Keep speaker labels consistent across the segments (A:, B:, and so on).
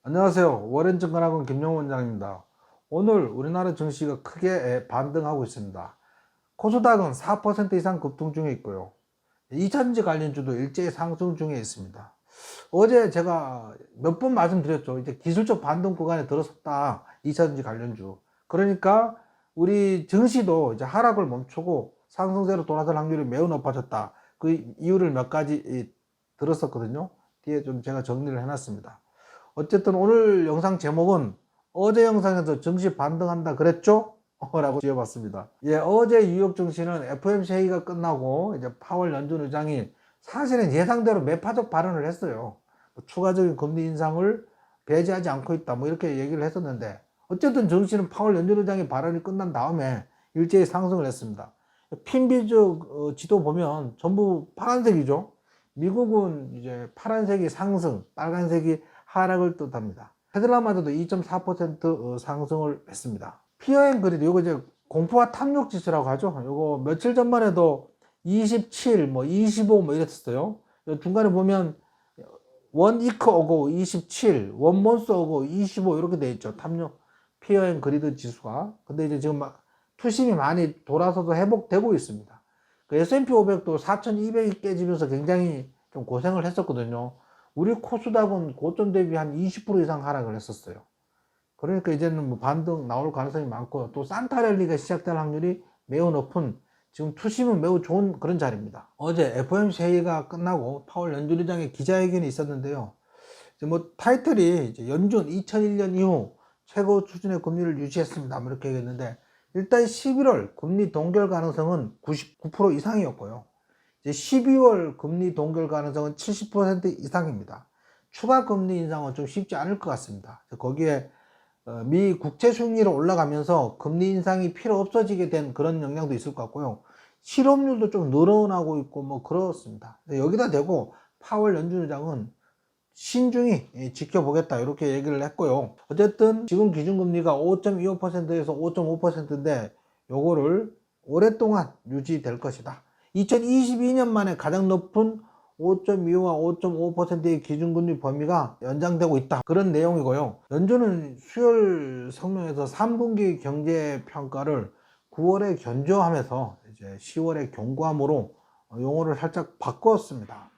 A: 안녕하세요. 워렌증권학원 김영호 원장입니다. 오늘 우리나라 증시가 크게 반등하고 있습니다. 코스닥은 4% 이상 급등 중에 있고요. 2차전지 관련주도 일제히 상승 중에 있습니다. 어제 제가 몇 번 말씀드렸죠. 이제 기술적 반등 구간에 들어섰다. 2차전지 관련주. 그러니까 우리 증시도 이제 하락을 멈추고 상승세로 돌아설 확률이 매우 높아졌다. 그 이유를 몇 가지 들었었거든요. 뒤에 좀 제가 정리를 해놨습니다. 어쨌든 오늘 영상 제목은 어제 영상에서 증시 반등한다 그랬죠? 라고 지어봤습니다. 예, 어제 뉴욕 증시는 FOMC 회의가 끝나고 이제 파월 연준 의장이 사실은 예상대로 매파적 발언을 했어요. 추가적인 금리 인상을 배제하지 않고 있다 뭐 이렇게 얘기를 했었는데, 어쨌든 증시는 파월 연준 의장의 발언이 끝난 다음에 일제히 상승을 했습니다. 핀비즈 지도 보면 전부 파란색이죠. 미국은 이제 파란색이 상승, 빨간색이 하락을 뜻합니다. 테슬라마저도 2.4% 상승을 했습니다. 피어앤 그리드, 요거 이제 공포와 탐욕 지수라고 하죠. 요거 며칠 전만 해도 27, 뭐 25 뭐 이랬었어요. 중간에 보면 원 이크 오고 27, 원 몬스 오고 25 이렇게 돼 있죠. 탐욕 피어앤 그리드 지수가. 근데 이제 지금 막 투심이 많이 돌아서도 회복되고 있습니다. 그 S&P 500도 4200이 깨지면서 굉장히 좀 고생을 했었거든요. 우리 코스닥은 고점 대비 한 20% 이상 하락을 했었어요. 그러니까 이제는 뭐 반등 나올 가능성이 많고, 또 산타 랠리가 시작될 확률이 매우 높은, 지금 투심은 매우 좋은 그런 자리입니다. 어제 FOMC 회의가 끝나고 파월 연준 의장의 기자회견이 있었는데요. 이제 뭐 타이틀이 이제 연준 2001년 이후 최고 수준의 금리를 유지했습니다, 뭐 이렇게 얘기했는데, 일단 11월 금리 동결 가능성은 99% 이상이었고요. 이제 12월 금리 동결 가능성은 70% 이상입니다. 추가 금리 인상은 좀 쉽지 않을 것 같습니다. 거기에 미 국채 수익률이 올라가면서 금리 인상이 필요 없어지게 된 그런 영향도 있을 것 같고요. 실업률도 좀 늘어나고 있고 뭐 그렇습니다. 여기다 대고 파월 연준 의장은 신중히 지켜보겠다 이렇게 얘기를 했고요. 어쨌든 지금 기준금리가 5.25%에서 5.5%인데 요거를 오랫동안 유지될 것이다. 2022년 만에 가장 높은 5.25와 5.5%의 기준금리 범위가 연장되고 있다, 그런 내용이고요. 연준은 수요일 성명에서 3분기 경제평가를 9월에 견조하면서 이제 10월에 경고함으로 용어를 살짝 바꿨습니다.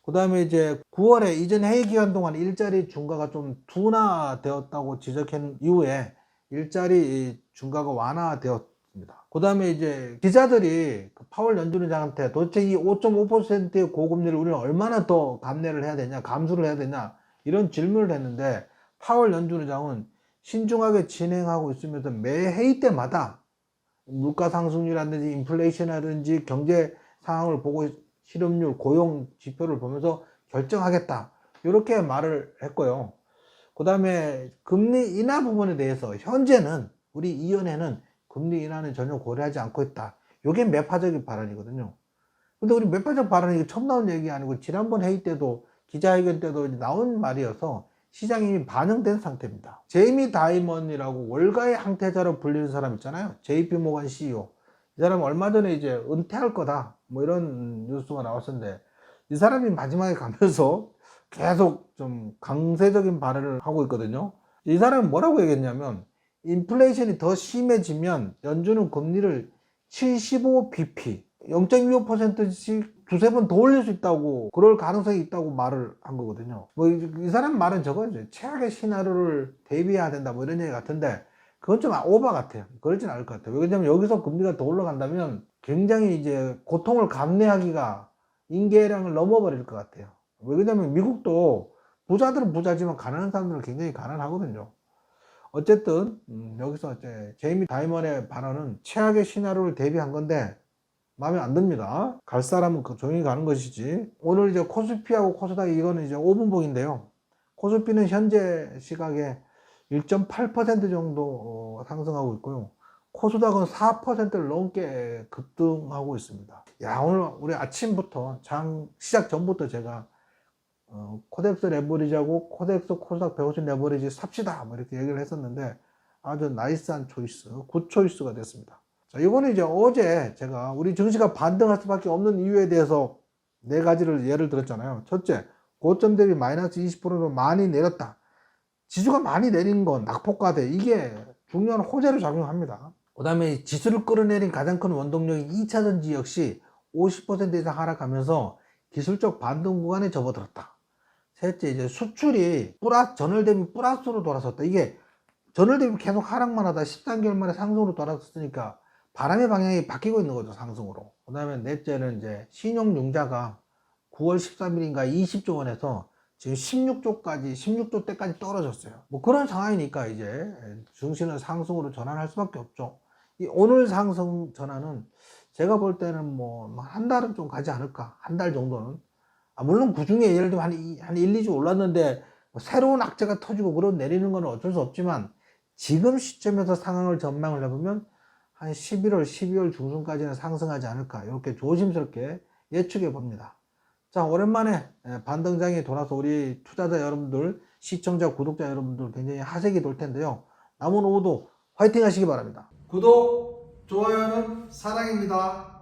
A: 그 다음에 이제 9월에 이전 회의 기간 동안 일자리 증가가 좀 둔화되었다고 지적한 이후에 일자리 증가가 완화되었습니다. 그 다음에 이제 기자들이 파월 연준 의장한테 도대체 이 5.5%의 고금리를 우리는 얼마나 더 감내를 해야 되냐, 감수를 해야 되냐, 이런 질문을 했는데, 파월 연준 의장은 신중하게 진행하고 있으면서 매 회의 때마다 물가 상승률이라든지 인플레이션이라든지 경제 상황을 보고 실업률, 고용 지표를 보면서 결정하겠다, 이렇게 말을 했고요. 그 다음에 금리 인하 부분에 대해서 현재는 우리 위원회는 금리 인하는 전혀 고려하지 않고 있다. 이게 매파적인 발언이거든요. 근데 우리 매파적 발언이 처음 나온 얘기 아니고 지난번 회의 때도 기자회견 때도 나온 말이어서 시장이 이미 반영된 상태입니다. 제이미 다이먼이라고 월가의 항태자로 불리는 사람 있잖아요. JP 모건 CEO. 이 사람은 얼마 전에 이제 은퇴할 거다, 뭐 이런 뉴스가 나왔었는데, 이 사람이 마지막에 가면서 계속 좀 강세적인 발언을 하고 있거든요. 이 사람은 뭐라고 얘기했냐면, 인플레이션이 더 심해지면 연준은 금리를 75bp, 0.25%씩 두세 번 더 올릴 수 있다고, 그럴 가능성이 있다고 말을 한 거거든요. 뭐 이 사람 말은 저거죠. 최악의 시나리오를 대비해야 된다 뭐 이런 얘기 같은데, 그건 좀 오바 같아요. 그러진 않을 것 같아요. 왜냐면 여기서 금리가 더 올라간다면 굉장히 이제 고통을 감내하기가 인계량을 넘어버릴 것 같아요. 왜냐면 미국도 부자들은 부자지만 가난한 사람들은 굉장히 가난하거든요. 어쨌든 여기서 이제 제이미 다이먼의 발언은 최악의 시나리오를 대비한 건데 마음에 안 듭니다. 갈 사람은 조용히 가는 것이지. 오늘 이제 코스피하고 코스닥, 이거는 이제 5분봉인데요. 코스피는 현재 시각에 1.8% 정도 상승하고 있고요. 코스닥은 4%를 넘게 급등하고 있습니다. 야, 오늘 우리 아침부터 장 시작 전부터 제가 코덱스 레버리지하고 코덱스 코스닥 150 레버리지 삽시다 뭐 이렇게 얘기를 했었는데, 아주 나이스한 초이스, 굿 초이스가 됐습니다. 자, 이거는 이제 어제 제가 우리 증시가 반등할 수밖에 없는 이유에 대해서 네 가지를 예를 들었잖아요. 첫째, 고점 대비 마이너스 20%로 많이 내렸다. 지수가 많이 내린 건 낙폭과대 이게 중요한 호재로 작용합니다. 그 다음에 지수를 끌어내린 가장 큰 원동력인 2차전지 역시 50% 이상 하락하면서 기술적 반등 구간에 접어들었다. 셋째, 이제 수출이 전월 대비 플러스로 돌아섰다. 이게 전월 대비 계속 하락만 하다 13개월 만에 상승으로 돌아섰으니까 바람의 방향이 바뀌고 있는 거죠, 상승으로. 그 다음에 넷째는 이제 신용융자가 9월 13일인가 20조 원에서 지금 16조 때까지 떨어졌어요. 뭐 그런 상황이니까 이제 증시는 상승으로 전환할 수밖에 없죠. 이 오늘 상승 전환은 제가 볼 때는 뭐 한 달은 좀 가지 않을까. 한 달 정도는. 물론 그 중에 예를 들면 한 1, 2주 올랐는데 뭐 새로운 악재가 터지고 그런 내리는 건 어쩔 수 없지만 지금 시점에서 상황을 전망을 해보면 한 11월, 12월 중순까지는 상승하지 않을까. 이렇게 조심스럽게 예측해 봅니다. 자, 오랜만에 반등장이 돌아서 우리 투자자 여러분들, 시청자, 구독자 여러분들 굉장히 하색이 돌 텐데요. 남은 오후도 화이팅 하시기 바랍니다. 구독, 좋아요는 사랑입니다.